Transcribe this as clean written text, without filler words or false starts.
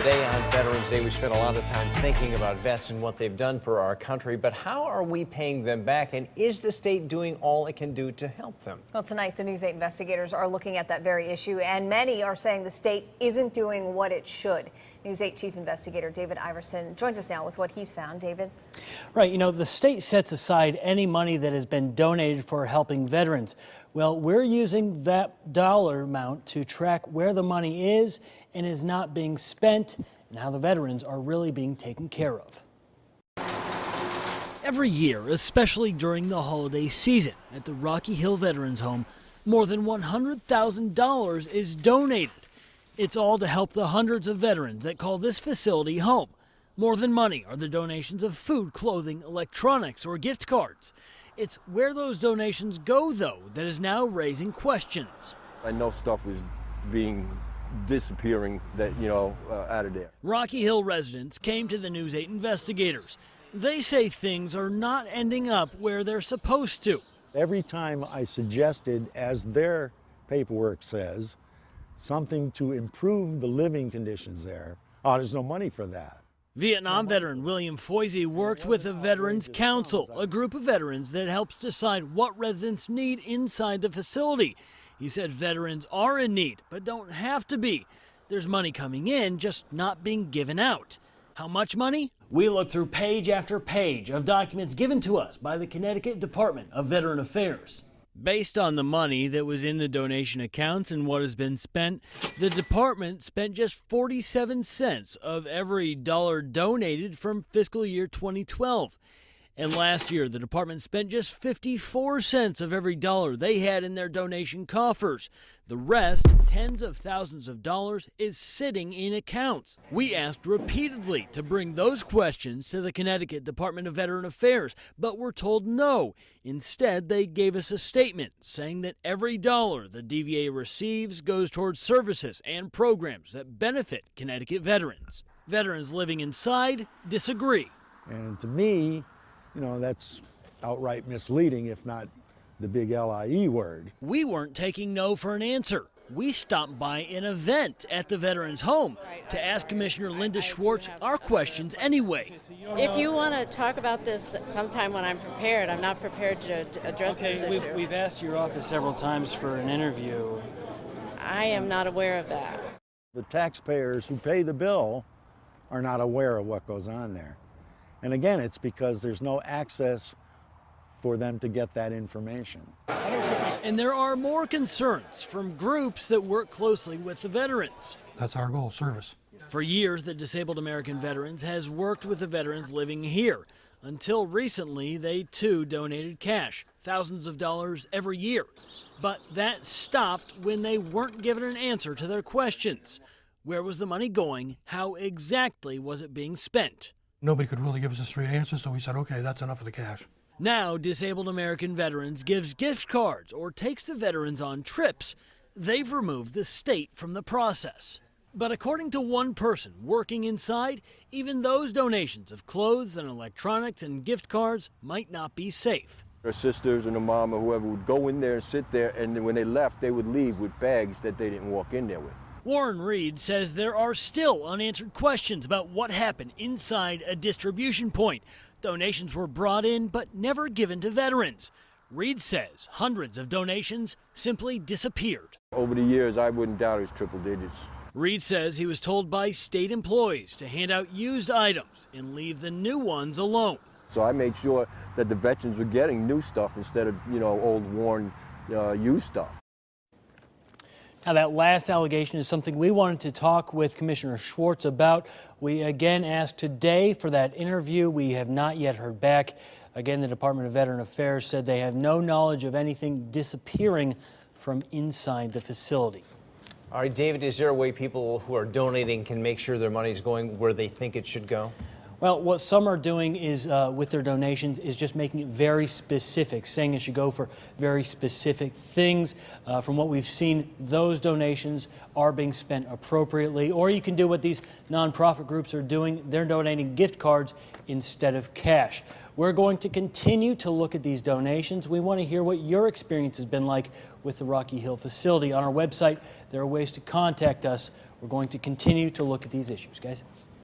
Today on Veterans Day, we spent a lot of time thinking about vets and what they've done for our country, but how are we paying them back, and is the state doing all it can do to help them? Well, tonight, the News 8 investigators are looking at that very issue, and many are saying the state isn't doing what it should. News 8 Chief Investigator David Iverson joins us now with what he's found. David? Right, the state sets aside any money that has been donated for helping veterans. Well, we're using that dollar amount to track where the money is and is not being spent, and how the veterans are really being taken care of. Every year, especially during the holiday season, at the Rocky Hill Veterans Home, more than $100,000 is donated. It's all to help the hundreds of veterans that call this facility home. More than money are the donations of food, clothing, electronics, or gift cards. It's where those donations go, though, that is now raising questions. I know stuff was disappearing out of there. Rocky Hill residents came to the News 8 investigators. They say things are not ending up where they're supposed to. Every time I suggested, as their paperwork says, something to improve the living conditions there, there's no money for that. Vietnam veteran William Foisey worked with the Veterans Council, a group of veterans that helps decide what residents need inside the facility. He said veterans are in need, but don't have to be. There's money coming in, just not being given out. How much money? We looked through page after page of documents given to us by the Connecticut Department of Veteran Affairs. Based on the money that was in the donation accounts and what has been spent, the department spent just 47 cents of every dollar donated from fiscal year 2012. And last year, the department spent just 54 cents of every dollar they had in their donation coffers. The rest, tens of thousands of dollars, is sitting in accounts. We asked repeatedly to bring those questions to the Connecticut Department of Veteran Affairs, but were told no. Instead, they gave us a statement saying that every dollar the DVA receives goes towards services and programs that benefit Connecticut veterans. Veterans living inside disagree. And to me, that's outright misleading, if not the big LIE word. We weren't taking no for an answer. We stopped by an event at the Veterans Home to ask Commissioner Linda Schwartz our questions anyway. If you want to talk about this sometime when I'm prepared, I'm not prepared to address this issue. We've asked your office several times for an interview. I am not aware of that. The taxpayers who pay the bill are not aware of what goes on there. And again, it's because there's no access for them to get that information. And there are more concerns from groups that work closely with the veterans. That's our goal, service. For years, the Disabled American Veterans has worked with the veterans living here. Until recently, they too donated cash, thousands of dollars every year. But that stopped when they weren't given an answer to their questions. Where was the money going? How exactly was it being spent? Nobody could really give us a straight answer, so we said, okay, that's enough of the cash. Now, Disabled American Veterans gives gift cards or takes the veterans on trips. They've removed the state from the process. But according to one person working inside, even those donations of clothes and electronics and gift cards might not be safe. Her sisters and her mom or whoever would go in there and sit there, and then when they left, they would leave with bags that they didn't walk in there with. Warren Reed says there are still unanswered questions about what happened inside a distribution point. Donations were brought in but never given to veterans. Reed says hundreds of donations simply disappeared. Over the years, I wouldn't doubt it's triple digits. Reed says he was told by state employees to hand out used items and leave the new ones alone. So I made sure that the veterans were getting new stuff instead of, old, worn, used stuff. Now, that last allegation is something we wanted to talk with Commissioner Schwartz about. We again asked today for that interview. We have not yet heard back. Again, the Department of Veteran Affairs said they have no knowledge of anything disappearing from inside the facility. All right, David, is there a way people who are donating can make sure their money is going where they think it should go? Well, what some are doing is, with their donations, is just making it very specific, saying it should go for very specific things. From what we've seen, those donations are being spent appropriately. Or you can do what these nonprofit groups are doing. They're donating gift cards instead of cash. We're going to continue to look at these donations. We want to hear what your experience has been like with the Rocky Hill facility. On our website, there are ways to contact us. We're going to continue to look at these issues, guys.